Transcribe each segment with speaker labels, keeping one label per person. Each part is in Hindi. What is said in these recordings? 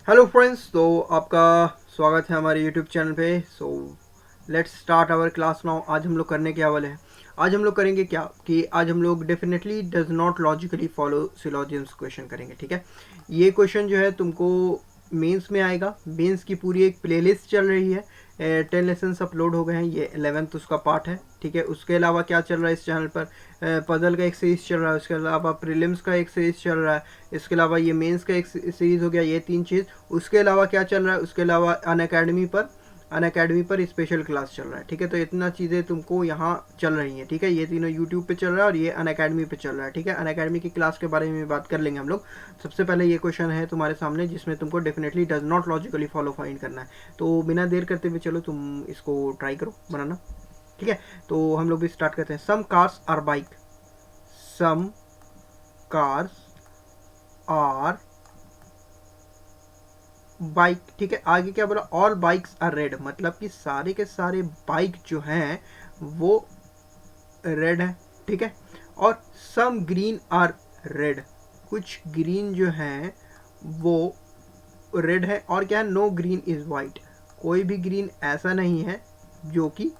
Speaker 1: हेलो फ्रेंड्स, तो आपका स्वागत है हमारे यूट्यूब चैनल पे। Let's start our class now. आज हम लोग करने क्या वाले हैं? आज हम लोग करेंगे क्या कि आज हम लोग definitely does not logically follow syllogisms question करेंगे। ठीक है, ये क्वेश्चन जो है तुमको मेंस में आएगा। मेंस की पूरी एक प्लेलिस्ट चल रही है, 10 लेसन्स अपलोड हो गए हैं, ये 11th उसका पार्ट है। ठीक है, उसके अलावा क्या चल रहा है इस चैनल पर? पजल का एक सीरीज चल रहा है, उसके अलावा प्रीलिम्स का एक सीरीज चल रहा है, इसके अलावा ये मेंस का एक सीरीज हो गया। ये 3 चीज़। उसके अलावा क्या चल रहा है? उसके अलावा अन अकेडमी पर स्पेशल क्लास चल रहा है। ठीक है, तो इतना चीज़ें तुमको यहाँ चल रही हैं। ठीक है, ये तीनों यूट्यूब पे चल रहा है और ये अन अकेडमी पे चल रहा है। ठीक है, अन अकेडमी की क्लास के बारे में बात कर लेंगे हम लोग। सबसे पहले ये क्वेश्चन है तुम्हारे सामने जिसमें तुमको definitely does not logically follow find करना है। तो बिना देर करते हुए चलो तुम इसको ट्राई करो बनाना। ठीक है, तो हम लोग भी स्टार्ट करते हैं। Some cars are bike, some cars are bike. ठीक है, आगे क्या बोला? ऑल बाइक्स आर रेड, मतलब कि सारे के सारे बाइक जो हैं वो रेड है। ठीक है, और सम ग्रीन आर रेड, कुछ ग्रीन जो हैं वो रेड है। और क्या है? नो ग्रीन इज वाइट, कोई भी ग्रीन ऐसा नहीं है जो कि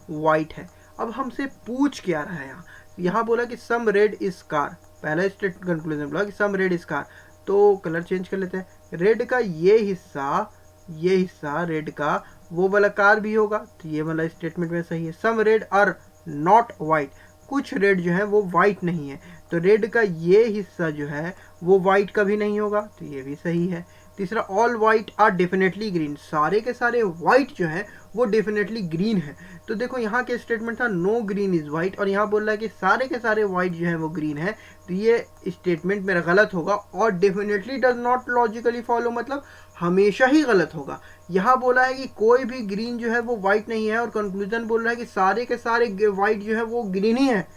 Speaker 1: वाइट है। अब हमसे पूछ क्या रहा है यहाँ? यहाँ बोला कि सम रेड इज कार, पहला स्टेट कंक्लूजन बोला कि सम रेड इज कार। तो कलर चेंज कर लेते हैं। रेड का ये हिस्सा रेड का वो वाला कार भी होगा, तो ये वाला स्टेटमेंट में सही है। Some red are not white, कुछ रेड जो है वो वाइट नहीं है, तो रेड का ये हिस्सा जो है वो वाइट का भी नहीं होगा, तो ये भी सही है। तीसरा, all white are definitely green, सारे के सारे वाइट जो है वो डेफिनेटली ग्रीन है। तो देखो यहाँ के स्टेटमेंट था नो ग्रीन इज वाइट, और यहाँ बोल रहा है कि सारे के सारे वाइट जो है वो ग्रीन है, तो ये स्टेटमेंट मेरा गलत होगा। और definitely does not logically follow मतलब हमेशा ही गलत होगा। यहाँ बोला है कि कोई भी ग्रीन जो है वो वाइट नहीं है, और कंक्लूजन बोल रहा है कि सारे के सारे वाइट जो है वो ग्रीन ही है,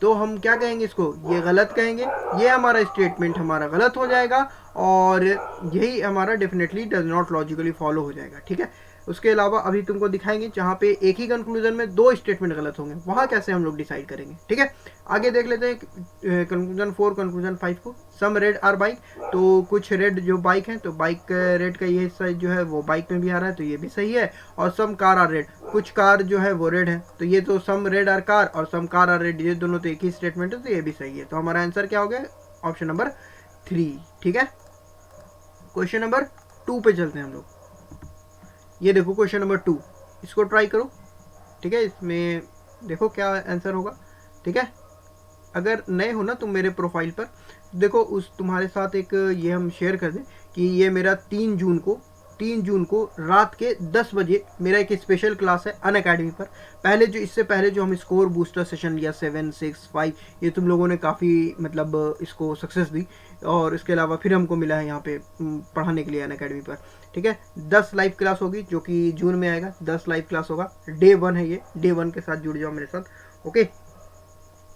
Speaker 1: तो हम क्या कहेंगे इसको? ये गलत कहेंगे। ये हमारा स्टेटमेंट हमारा गलत हो जाएगा, और यही हमारा definitely does not logically follow हो जाएगा। ठीक है, उसके अलावा अभी तुमको दिखाएंगे जहाँ पे एक ही कंक्लूजन में 2 स्टेटमेंट गलत होंगे, वहाँ कैसे हम लोग डिसाइड करेंगे। ठीक है, आगे देख लेते हैं कंक्लूजन 4 कंक्लूजन 5 को। सम रेड आर बाइक, तो कुछ रेड जो बाइक हैं, तो बाइक रेड का ये हिस्सा जो है वो बाइक में भी आ रहा है, तो ये भी सही है। और सम कार आर रेड, कुछ कार जो है वो रेड है, तो ये तो सम रेड आर कार और सम कार आर रेड, ये दोनों तो एक ही स्टेटमेंट है, तो ये भी सही है। तो हमारा आंसर क्या हो गया? Option number 3। ठीक है, क्वेश्चन नंबर 2 पे चलते हैं हम लोग। ये देखो क्वेश्चन नंबर 2, इसको ट्राई करो। ठीक है, इसमें देखो क्या आंसर होगा। ठीक है, अगर नए हो ना तुम मेरे प्रोफाइल पर, देखो उस तुम्हारे साथ एक ये हम शेयर कर दें कि ये मेरा 3 जून को रात के 10 बजे मेरा एक स्पेशल क्लास है अन अकेडमी पर। पहले जो इससे पहले जो हम स्कोर बूस्टर सेशन लिया 7, 6, 5, ये तुम लोगों ने काफ़ी मतलब इसको सक्सेस दी, और इसके अलावा फिर हमको मिला है यहाँ पे पढ़ाने के लिए अन अकेडमी पर। ठीक है, 10 लाइव क्लास होगी जो कि जून में आएगा। 10 लाइव क्लास होगा, डे 1 है ये, डे 1 के साथ जुड़ जाओ मेरे साथ। ओके,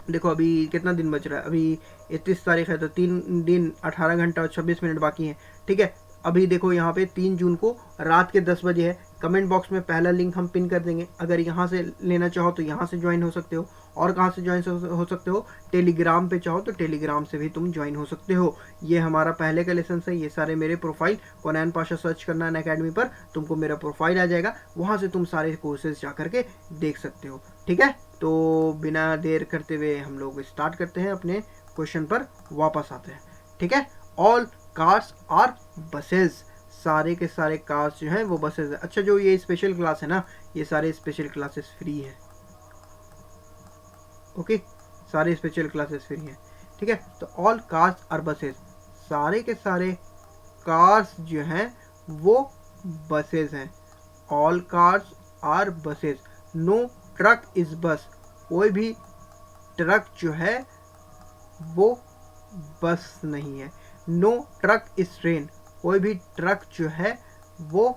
Speaker 1: देखो अभी कितना दिन बच रहा है? अभी 31 तारीख है, तो 3 दिन 18 घंटा और 26 मिनट बाकी हैं। ठीक है, अभी देखो यहाँ पे 3 जून को रात के 10 बजे है। कमेंट बॉक्स में पहला लिंक हम पिन कर देंगे, अगर यहाँ से लेना चाहो तो यहाँ से ज्वाइन हो सकते हो। और कहाँ से ज्वाइन हो सकते हो? टेलीग्राम पे चाहो तो टेलीग्राम से भी तुम ज्वाइन हो सकते हो। ये हमारा पहले का लेसन है, ये सारे मेरे प्रोफाइल कोनैन पाशा सर्च करना अन अकेडमी पर, तुमको मेरा प्रोफाइल आ जाएगा, वहाँ से तुम सारे कोर्सेज जा करके देख सकते हो। ठीक है, तो बिना देर करते हुए हम लोग स्टार्ट करते हैं, अपने क्वेश्चन पर वापस आते हैं। ठीक है, ऑल कार्स आर बसेज, सारे के सारे कार्स जो हैं वो बसेज है। अच्छा, जो ये स्पेशल क्लास है ना, ये सारे स्पेशल क्लासेस फ्री है। ओके, सारे स्पेशल क्लासेस फ्री हैं। ठीक है, तो ऑल कार्स आर बसेज, सारे के सारे कार्स जो हैं वो बसेज हैं। All cars are buses, no truck is bus, कोई भी ट्रक जो है वो बस नहीं है। नो ट्रक इज ट्रेन, कोई भी ट्रक जो है वो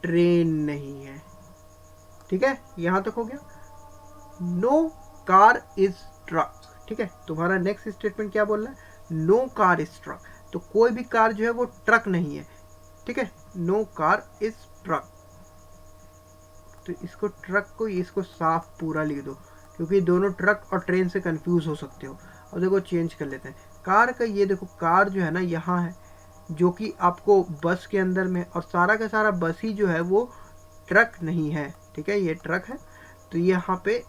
Speaker 1: ट्रेन नहीं है। ठीक है, यहां तक हो गया। No car is truck. ठीक है, तुम्हारा नेक्स्ट स्टेटमेंट क्या बोल रहा है? नो कार इज ट्रक, तो कोई भी कार जो है वो ट्रक नहीं है। ठीक है, नो कार इज ट्रक, तो इसको ट्रक को इसको साफ पूरा लिख दो, क्योंकि दोनों ट्रक और ट्रेन से कंफ्यूज हो सकते हो। अब देखो चेंज कर लेते हैं। कार का ये देखो, कार जो है ना यहाँ है, जो कि आपको बस के अंदर में, और सारा का सारा बस ही जो है वो ट्रक नहीं है, ठीक है, ये ट्रक है, तो यहाँ पे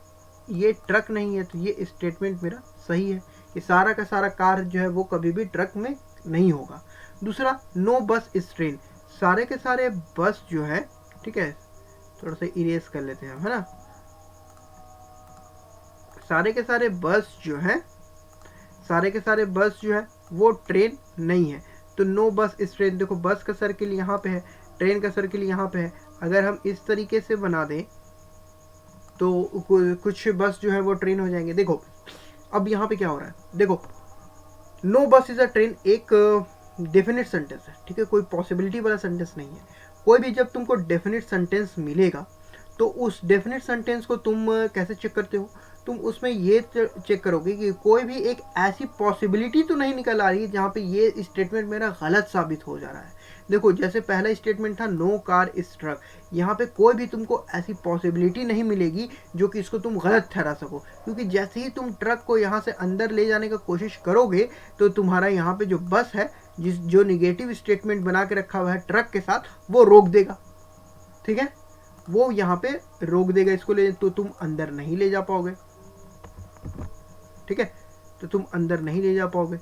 Speaker 1: ये ट्रक नहीं है, तो ये स्टेटमेंट मेरा सही है। ये सारा का सारा कार जो है वो कभी भी ट्रक में नहीं होगा। दूसरा, नो बस इज ट्रेन, सारे के सारे बस जो है, ठीक है, थोड़ा सा इरेज कर लेते हैं, है ना, सारे के सारे बस जो है, सारे के सारे बस जो है वो ट्रेन नहीं है, तो नो बस इस ट्रेन। देखो बस का सर्किल यहाँ पे है, ट्रेन का सर्किल यहाँ पे है, अगर हम इस तरीके से बना दें तो कुछ बस जो है वो ट्रेन हो जाएंगे। देखो अब यहाँ पे क्या हो रहा है, देखो नो बस इज अ ट्रेन एक डेफिनेट सेंटेंस है, ठीक है, कोई पॉसिबिलिटी वाला सेंटेंस नहीं है। कोई भी जब तुमको डेफिनेट सेंटेंस मिलेगा तो उस डेफिनेट सेंटेंस को तुम कैसे चेक करते हो, तुम उसमें ये चेक करोगे कि कोई भी एक ऐसी पॉसिबिलिटी तो नहीं निकल आ रही है जहाँ पे ये स्टेटमेंट मेरा गलत साबित हो जा रहा है। देखो जैसे पहला स्टेटमेंट था नो कार इज ट्रक, यहाँ पे कोई भी तुमको ऐसी पॉसिबिलिटी नहीं मिलेगी जो कि इसको तुम गलत ठहरा सको, क्योंकि जैसे ही तुम ट्रक को यहाँ से अंदर ले जाने का कोशिश करोगे तो तुम्हारा यहाँ पे जो बस है, जो निगेटिव स्टेटमेंट बना के रखा हुआ है ट्रक के साथ, वो रोक देगा, ठीक है, वो यहाँ पे रोक देगा इसको ले, तो तुम अंदर नहीं ले जा पाओगे, ठीक है, तो तुम अंदर नहीं ले जा पाओगे।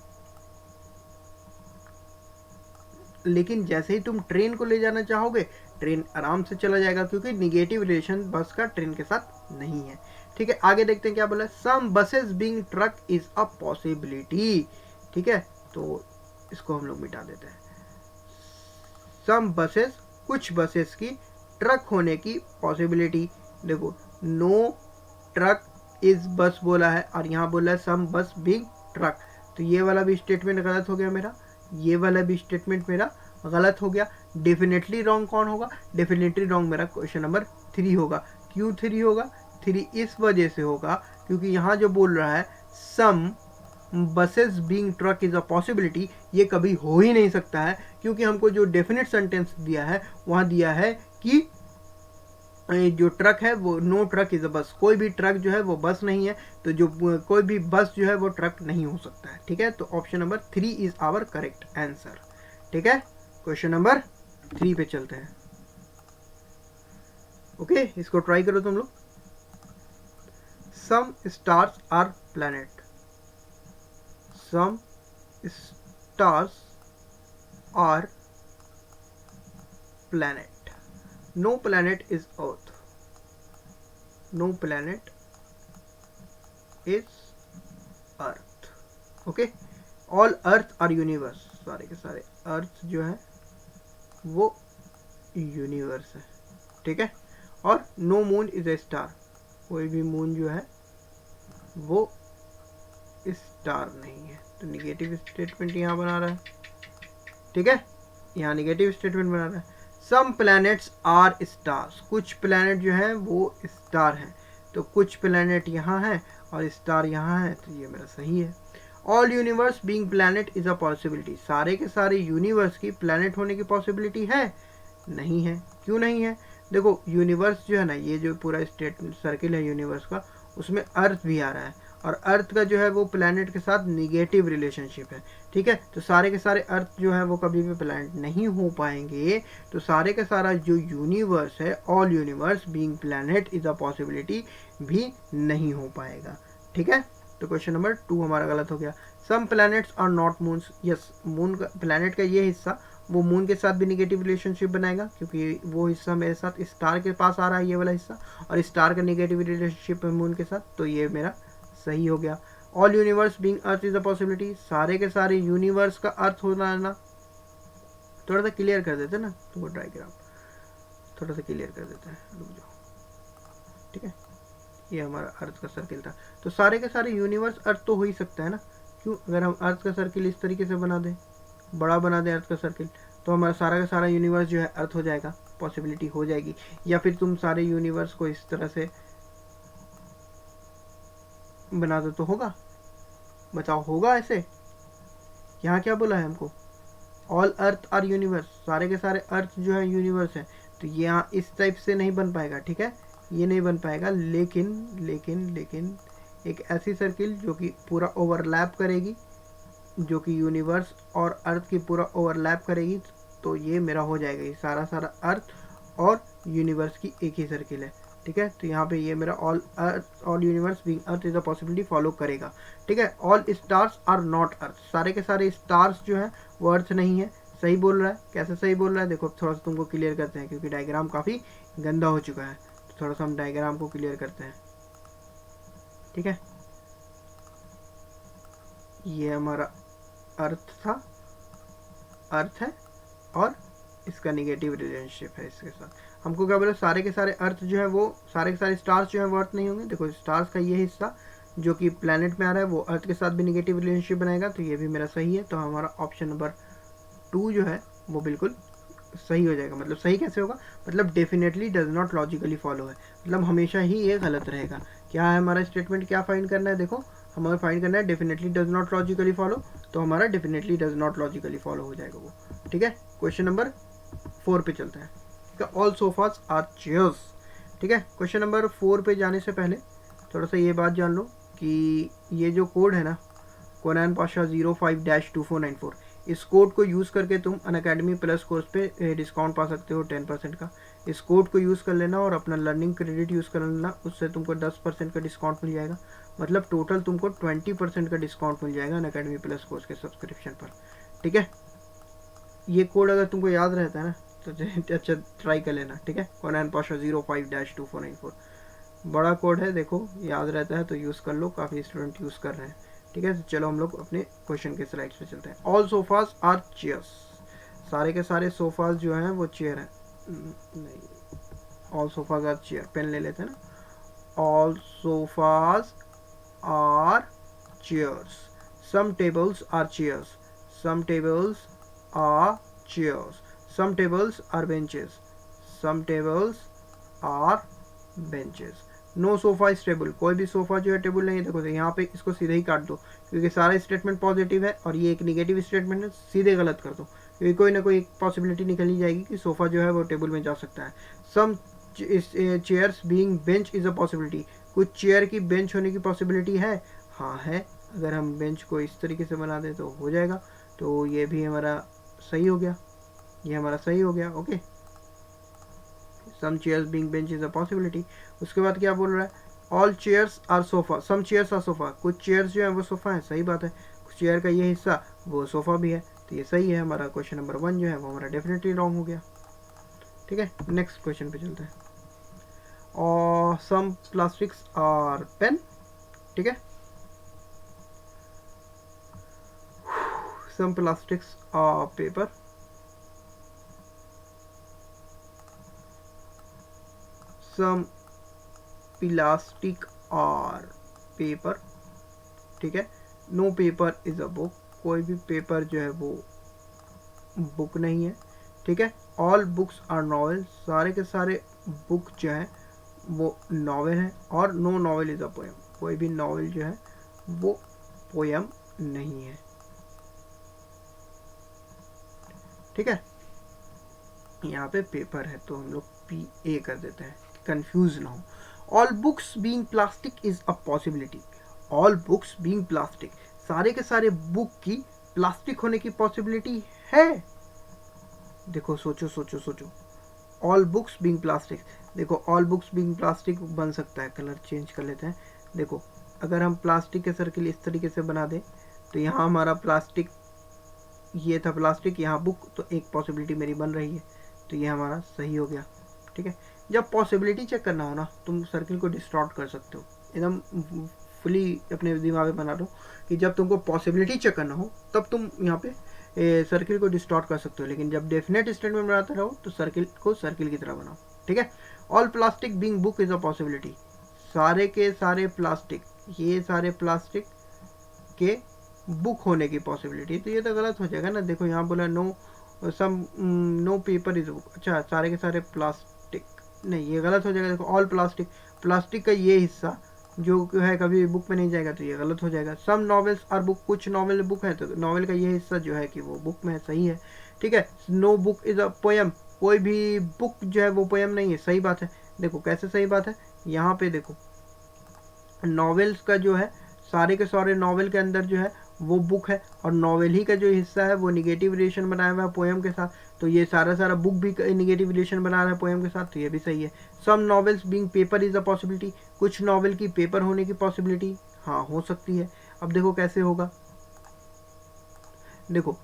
Speaker 1: लेकिन जैसे ही तुम ट्रेन को ले जाना चाहोगे, ट्रेन आराम से चला जाएगा, क्योंकि निगेटिव रिलेशन बस का ट्रेन के साथ नहीं है, ठीक है। आगे देखते हैं क्या बोला, some buses being truck is a possibility, ठीक है, तो इसको हम लोग मिटा देते हैं। सम बसेस, कुछ बसेस की ट्रक होने की पॉसिबिलिटी। देखो नो ट्रक इज बस बोला है और यहाँ बोला है सम बस बीइंग ट्रक, तो ये वाला भी स्टेटमेंट गलत हो गया मेरा, ये वाला भी स्टेटमेंट मेरा गलत हो गया। डेफिनेटली रॉन्ग कौन होगा, डेफिनेटली रॉन्ग मेरा क्वेश्चन नंबर 3 होगा। क्यों 3 होगा, 3 इस वजह से होगा क्योंकि यहाँ जो बोल रहा है some buses being truck is a possibility, ये कभी हो ही नहीं सकता है, क्योंकि हमको जो डेफिनेट सेंटेंस दिया है वहाँ दिया है कि जो ट्रक है वो नो ट्रक इज अ बस, कोई भी ट्रक जो है वो बस नहीं है, तो जो कोई भी बस जो है वो ट्रक नहीं हो सकता है, ठीक है, तो option number 3 is our correct answer, ठीक है। क्वेश्चन नंबर 3 पे चलते हैं, ओके, इसको ट्राई करो तुम लोग। Some stars are planet, some stars are planet, no planet is earth, no planet is earth, okay, all earth are universe, सारे के सारे अर्थ जो है वो यूनिवर्स है, ठीक है, और no moon is a star, कोई भी मून जो है वो स्टार नहीं है, तो निगेटिव स्टेटमेंट यहाँ बना रहा है, ठीक है, यहाँ निगेटिव स्टेटमेंट बना रहा है। सम प्लैनेट्स आर स्टार्स, कुछ प्लैनेट जो है वो स्टार हैं, तो कुछ प्लैनेट यहाँ है और स्टार यहाँ है, तो ये मेरा सही है। All universe being planet is a possibility, सारे के सारे यूनिवर्स की प्लैनेट होने की पॉसिबिलिटी है, नहीं है। क्यों नहीं है, देखो यूनिवर्स जो है ना, ये जो पूरा स्टेट सर्किल है यूनिवर्स का, उसमें अर्थ भी आ रहा है, और अर्थ का जो है वो प्लैनेट के साथ निगेटिव रिलेशनशिप है, ठीक है, तो सारे के सारे अर्थ जो है वो कभी भी प्लैनेट नहीं हो पाएंगे, तो सारे का सारा जो यूनिवर्स है, all universe being planet is a possibility भी नहीं हो पाएगा, ठीक है, तो क्वेश्चन नंबर 2 हमारा गलत हो गया। Some planets are not moons, yes, moon का, प्लैनेट का ये हिस्सा वो मून के साथ भी निगेटिव रिलेशनशिप बनाएगा, क्योंकि वो हिस्सा मेरे साथ स्टार के पास आ रहा है, ये वाला हिस्सा, और स्टार का निगेटिव रिलेशनशिप है मून के साथ, तो ये मेरा सही हो गया। All universe being earth is a possibility, सारे के सारे यूनिवर्स का अर्थ होना है ना, थोड़ा सा क्लियर कर देते ना, तो ट्राई करो, थोड़ा सा क्लियर कर देते हैं, रुक जाओ, ठीक है, ये हमारा अर्थ का सर्किल था, तो सारे के सारे यूनिवर्स अर्थ तो हो ही सकता है ना, क्यों, अगर हम अर्थ का सर्किल इस तरीके से बना दें, बड़ा बना दें अर्थ का सर्किल, तो हमारा सारा का सारा यूनिवर्स जो है अर्थ हो जाएगा, पॉसिबिलिटी हो जाएगी। या फिर तुम सारे यूनिवर्स को इस तरह से बना दो तो होगा, बताओ होगा ऐसे, यहाँ क्या बोला है हमको, ऑल अर्थ आर यूनिवर्स, सारे के सारे अर्थ जो है यूनिवर्स है, तो यहाँ इस टाइप से नहीं बन पाएगा, ठीक है, ये नहीं बन पाएगा, लेकिन लेकिन लेकिन एक ऐसी सर्किल जो कि पूरा ओवरलैप करेगी, जो कि यूनिवर्स और अर्थ की पूरा ओवरलैप करेगी, तो ये मेरा हो जाएगा, ये सारा सारा अर्थ और यूनिवर्स की एक ही सर्किल है। ठीक है, तो यहाँ पे ये मेरा all earth all universe being earth is a possibility follow करेगा। ठीक है, all stars are not earth, सारे के सारे स्टार्स जो हैं वो अर्थ नहीं है। सही बोल रहा है। कैसे सही बोल रहा है, देखो थोड़ा सा तुमको क्लियर करते हैं, क्योंकि डायग्राम काफ़ी गंदा हो चुका है, तो थोड़ा सा हम डायग्राम को क्लियर करते हैं। ठीक है, ये हमारा अर्थ था, अर्थ है, और इसका नेगेटिव रिलेशनशिप है इसके साथ। हमको क्या बोला, सारे के सारे अर्थ जो है वो, सारे के सारे स्टार्स जो है वो अर्थ नहीं होंगे। देखो स्टार्स का ये हिस्सा जो कि प्लैनेट में आ रहा है वो अर्थ के साथ भी नेगेटिव रिलेशनशिप बनाएगा, तो ये भी मेरा सही है। तो हमारा ऑप्शन नंबर 2 जो है वो बिल्कुल सही हो जाएगा। मतलब सही कैसे होगा, मतलब definitely does not logically follow है, मतलब हमेशा ही ये गलत रहेगा। क्या है हमारा स्टेटमेंट, क्या फाइंड करना है, देखो हमें फाइंड करना है definitely does not logically follow, तो हमारा definitely does not logically follow हो जाएगा वो। ठीक है, क्वेश्चन नंबर 4 पे चलते हैं। All sofas are chairs. ठीक है, क्वेश्चन नंबर 4 पे जाने से पहले थोड़ा सा ये बात जान लो कि ये जो कोड है ना, कोनान पाशा 05-2494, इस कोड को यूज़ करके तुम अनअकैडमी प्लस कोर्स पे डिस्काउंट पा सकते हो 10% का। इस कोड को यूज़ कर लेना और अपना लर्निंग क्रेडिट यूज़ कर लेना, उससे तुमको 10% का डिस्काउंट मिल जाएगा। मतलब टोटल तुमको 20% का डिस्काउंट मिल जाएगा अनअकैडमी प्लस कोर्स के सब्सक्रिप्शन पर। ठीक है, ये कोड अगर तुमको याद रहता है ना तो अच्छा ट्राई कर लेना। ठीक है, कोनान पाशा 05-2494 बड़ा कोड है, देखो याद रहता है तो यूज़ कर लो, काफ़ी स्टूडेंट यूज़ कर रहे हैं। ठीक है, तो चलो हम लोग अपने क्वेश्चन के स्लाइड्स पे चलते हैं। ऑल सोफाज आर चेयर्स, सारे के सारे सोफाज जो हैं वो चेयर हैं। नहीं, all sofas are chair, pen ले लेते हैं ना। All sofas are chairs, some tables are chairs, some tables are chairs, some tables are benches, some tables are benches, no sofa is table, कोई भी सोफा जो है टेबल नहीं है। देखो तो यहाँ पे इसको सीधे ही काट दो, क्योंकि सारा स्टेटमेंट पॉजिटिव है और ये एक नेगेटिव स्टेटमेंट है, सीधे गलत कर दो, क्योंकि कोई ना कोई एक पॉसिबिलिटी निकल ही जाएगी कि सोफा जो है वो टेबल में जा सकता है। Some chairs being bench is a possibility, कुछ चेयर की बेंच होने की पॉसिबिलिटी है, हाँ है। अगर हम बेंच को इस तरीके से बना दें तो हो जाएगा, तो ये भी हमारा सही हो गया, ये हमारा सही हो गया। Okay, some chairs being bench is a possibility. उसके बाद क्या बोल रहा है, all chairs are sofa, some chairs are sofa, कुछ चेयर्स जो है वो सोफा है, सही बात है, कुछ चेयर का ये हिस्सा वो सोफा भी है, तो ये सही है। हमारा क्वेश्चन नंबर 1 जो है वो हमारा डेफिनेटली रॉन्ग हो गया। ठीक है, नेक्स्ट क्वेश्चन पे चलते हैं। और सम प्लास्टिक्स आर पेन। ठीक है, some plastics are paper, some plastic are paper. ठीक है, no paper is a book, कोई भी पेपर जो है वो बुक नहीं है। ठीक है, ऑल बुक्स आर नॉवेल, सारे के सारे बुक जो है वो नॉवेल है। और no novel is a poem, कोई भी नॉवेल जो है वो पोएम नहीं है। ठीक है, यहाँ पे पेपर है तो हम लोग PA कर देते हैं, कंफ्यूज ना हो। All books being plastic is a possibility, all books being plastic, सारे के सारे बुक की प्लास्टिक होने की पॉसिबिलिटी है। देखो सोचो सोचो सोचो, ऑल बुक्स बीइंग प्लास्टिक, देखो ऑल बुक्स बीइंग प्लास्टिक बन सकता है, कलर चेंज कर लेते हैं। देखो अगर हम प्लास्टिक के सर्किल इस तरीके से बना दें तो यहाँ हमारा प्लास्टिक, ये था प्लास्टिक, यहाँ बुक, तो एक पॉसिबिलिटी मेरी बन रही है, तो ये हमारा सही हो गया। ठीक है, जब पॉसिबिलिटी चेक करना हो ना, तुम सर्किल को डिस्टॉर्ट कर सकते हो, एकदम फुली अपने दिमाग में बना लो कि जब तुमको पॉसिबिलिटी चेक करना हो तब तुम यहाँ पे सर्किल को डिस्टॉर्ट कर सकते हो, लेकिन जब डेफिनेट स्टेटमेंट बनाते रहो तो सर्किल को सर्किल की तरह बनाओ। ठीक है, all plastic being book is a possibility, सारे के सारे प्लास्टिक, ये सारे प्लास्टिक के बुक होने की पॉसिबिलिटी, तो ये तो गलत हो जाएगा ना। देखो यहाँ बोला no some no paper is book, अच्छा सारे के सारे प्लास्टिक, नहीं ये गलत हो जाएगा। देखो ऑल प्लास्टिक, प्लास्टिक का ये हिस्सा जो है कभी बुक में नहीं जाएगा, तो ये गलत हो जाएगा। सम नॉवेल्स आर बुक, कुछ नॉवेल बुक है, तो नॉवेल का ये हिस्सा जो है कि वो बुक में है, सही है। ठीक है, no book is a poem, कोई भी बुक जो है वो पोएम नहीं है, सही बात है। देखो कैसे सही बात है, यहाँ पे देखो नॉवेल्स का जो है, सारे के सारे नॉवेल के अंदर जो है वो बुक है, और नॉवेल ही का जो हिस्सा है वो निगेटिव रिलेशन बनाया हुआ है पोएम के साथ, तो ये सारा बुक भी निगेटिव रिलेशन बना रहा है पोएम के साथ, तो ये भी सही है। Some novels being paper is a possibility, कुछ नॉवेल की पेपर होने की पॉसिबिलिटी हाँ हो सकती है। अब देखो कैसे होगा, देखो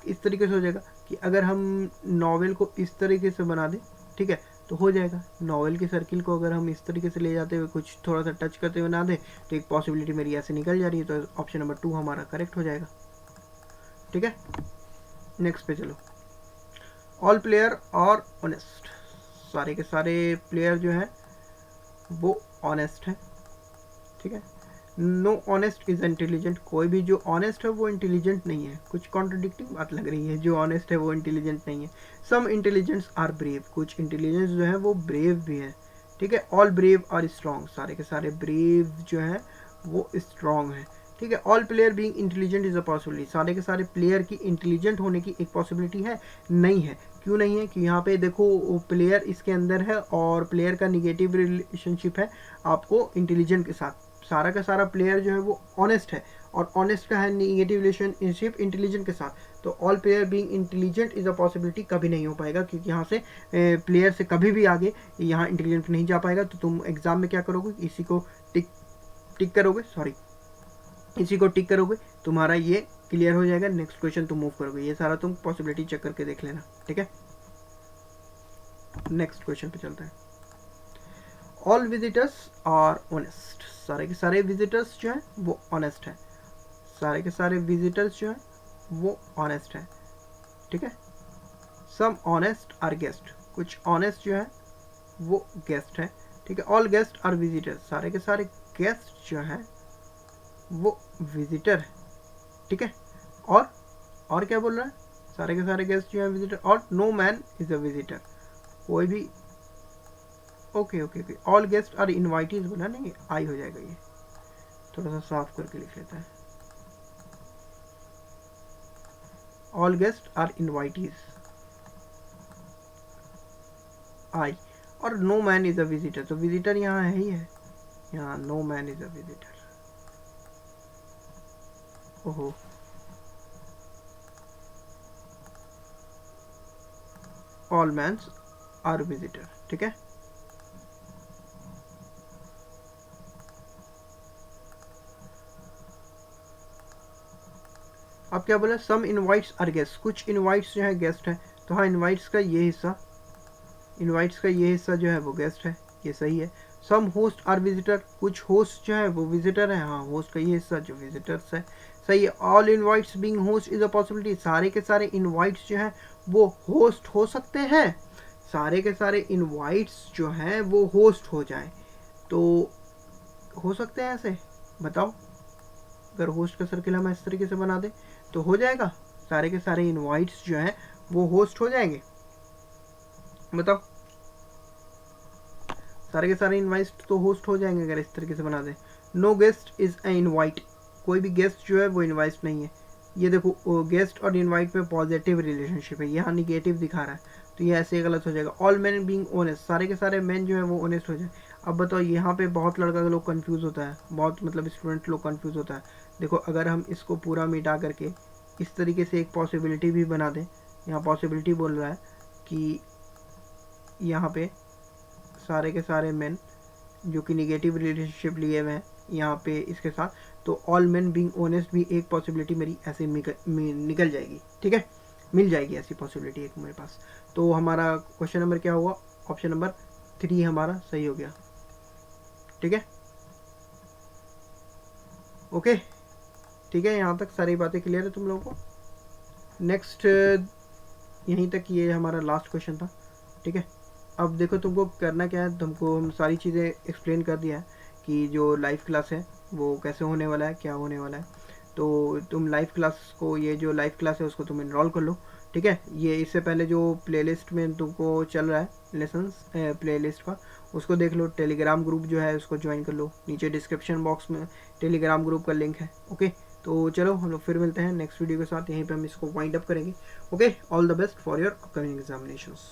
Speaker 1: इस तरीके से हो जाएगा कि अगर हम नॉवेल को इस तरीके से बना दें, ठीक है, तो हो जाएगा। नॉवेल के सर्किल को अगर हम इस तरीके से ले जाते हुए कुछ थोड़ा सा टच करते हुए ना दें, तो एक पॉसिबिलिटी मेरी ऐसे निकल जा रही है, तो ऑप्शन नंबर 2 हमारा करेक्ट हो जाएगा। ठीक है, नेक्स्ट पे चलो। ऑल प्लेयर और ऑनेस्ट, सारे के सारे प्लेयर जो हैं वो ऑनेस्ट हैं। ठीक है, नो ऑनेस्ट इज इंटेलिजेंट, कोई भी जो ऑनेस्ट है वो इंटेलिजेंट नहीं है। कुछ कॉन्ट्रडिक्टिंग बात लग रही है, जो ऑनेस्ट है वो इंटेलिजेंट नहीं है। सम इंटेलिजेंट्स आर ब्रेव, कुछ इंटेलिजेंस जो है वो ब्रेव भी है। ठीक है, ऑल ब्रेव आर स्ट्रॉन्ग, सारे के सारे ब्रेव जो हैं वो स्ट्रॉन्ग है। ठीक है, all player being intelligent is a possibility, सारे के सारे प्लेयर की इंटेलिजेंट होने की एक पॉसिबिलिटी है, नहीं है। क्यों नहीं है? कि यहाँ पे देखो प्लेयर इसके अंदर है और प्लेयर का निगेटिव रिलेशनशिप है आपको इंटेलिजेंट के साथ। सारा का सारा प्लेयर जो है वो ऑनेस्ट है, और ऑनेस्ट का है निगेटिव रिलेशनशिप इंटेलिजेंट के साथ, तो all player being intelligent is a possibility कभी नहीं हो पाएगा, क्योंकि यहाँ से प्लेयर से कभी भी आगे यहाँ इंटेलिजेंट नहीं जा पाएगा। तो तुम एग्जाम में क्या करोगे, इसी को टिक करोगे, सॉरी इसी को टिक करोगे, तुम्हारा ये क्लियर हो जाएगा। नेक्स्ट क्वेश्चन तुम मूव करोगे, ये सारा तुम पॉसिबिलिटी चेक करके देख लेना। ठीक है, नेक्स्ट क्वेश्चन पे चलते हैं। ऑल विजिटर्स आर ऑनेस्ट, सारे के सारे विजिटर्स जो हैं वो ऑनेस्ट हैं, सारे के सारे विजिटर्स जो हैं वो ऑनेस्ट हैं। ठीक है, सम ऑनेस्ट आर गेस्ट, कुछ ऑनेस्ट जो है वो गेस्ट है। ठीक है, ऑल गेस्ट आर विजिटर्स, सारे के सारे गेस्ट जो हैं वो विजिटर है। ठीक है, और क्या बोल रहा है, सारे के सारे गेस्ट जो हैं विजिटर, और no man is a visitor, कोई भी okay okay okay, all guest are invitees बोला, नहीं आई हो जाएगा, ये थोड़ा सा साफ करके लिख लेता है। All guest are invitees I, और no man is a visitor, तो विजिटर यहाँ है ही है, यहाँ no man is a visitor. ओहो, ऑल मैन्स आर विजिटर। ठीक है, अब क्या बोला, सम इनवाइट्स आर गेस्ट, कुछ इनवाइट्स जो है गेस्ट है, तो हाँ इनवाइट्स का ये हिस्सा जो है वो गेस्ट है, ये सही है। सम होस्ट आर विजिटर, कुछ होस्ट जो है वो विजिटर है, हाँ होस्ट का ये हिस्सा जो विजिटर्स है, सही है। All invites being host is a possibility, सारे के सारे इनवाइट्स जो हैं वो होस्ट हो सकते हैं, सारे के सारे इनवाइट्स जो हैं वो होस्ट हो जाएं, तो हो सकते हैं ऐसे, बताओ अगर होस्ट का सर्किल हम इस तरीके से बना दें तो हो जाएगा, सारे के सारे इनवाइट्स जो हैं वो होस्ट हो जाएंगे, बताओ सारे के सारे इनवाइट्स तो होस्ट हो जाएंगे अगर इस तरीके से बना दें। No guest is a invite, कोई भी गेस्ट जो है वो इनवाइट नहीं है। ये देखो गेस्ट और इनवाइट में पॉजिटिव रिलेशनशिप है, यहाँ निगेटिव दिखा रहा है, तो ये ऐसे गलत हो जाएगा। ऑल मैन बीइंग ऑनेस्ट, सारे के सारे मैन जो है वो ऑनेस्ट हो जाए। अब बताओ यहाँ पे बहुत लड़का लोग कंफ्यूज होता है, बहुत मतलब स्टूडेंट लोग कंफ्यूज होता है। देखो अगर हम इसको पूरा मिटा करके इस तरीके से एक पॉसिबिलिटी भी बना दें, यहाँ पॉसिबिलिटी बोल रहा है कि यहाँ पे सारे के सारे मेन जो कि निगेटिव रिलेशनशिप लिए हुए हैं यहाँ पे इसके साथ, तो ऑल मेन बीइंग ऑनेस्ट भी एक पॉसिबिलिटी मेरी ऐसे निकल जाएगी। ठीक है, मिल जाएगी ऐसी पॉसिबिलिटी एक मेरे पास। तो हमारा क्वेश्चन नंबर क्या हुआ, ऑप्शन नंबर 3 हमारा सही हो गया। ठीक है, ओके ठीक है, यहाँ तक सारी बातें क्लियर है तुम लोगों को। नेक्स्ट यहीं तक ये हमारा लास्ट क्वेश्चन था। ठीक है, अब देखो तुमको करना क्या है, तुमको हम सारी चीज़ें एक्सप्लेन कर दिया है कि जो लाइव क्लास है वो कैसे होने वाला है, क्या होने वाला है। तो तुम लाइव क्लास को, ये जो लाइव क्लास है उसको तुम इनरोल कर लो। ठीक है, ये इससे पहले जो प्लेलिस्ट में तुमको चल रहा है लेसन्स प्लेलिस्ट का, उसको देख लो। टेलीग्राम ग्रुप जो है उसको ज्वाइन कर लो, नीचे डिस्क्रिप्शन बॉक्स में टेलीग्राम ग्रुप का लिंक है। ओके, तो चलो हम लोग फिर मिलते हैं नेक्स्ट वीडियो के साथ, यहीं पे हम इसको वाइंड अप करेंगे। Okay, all the best for your upcoming examinations.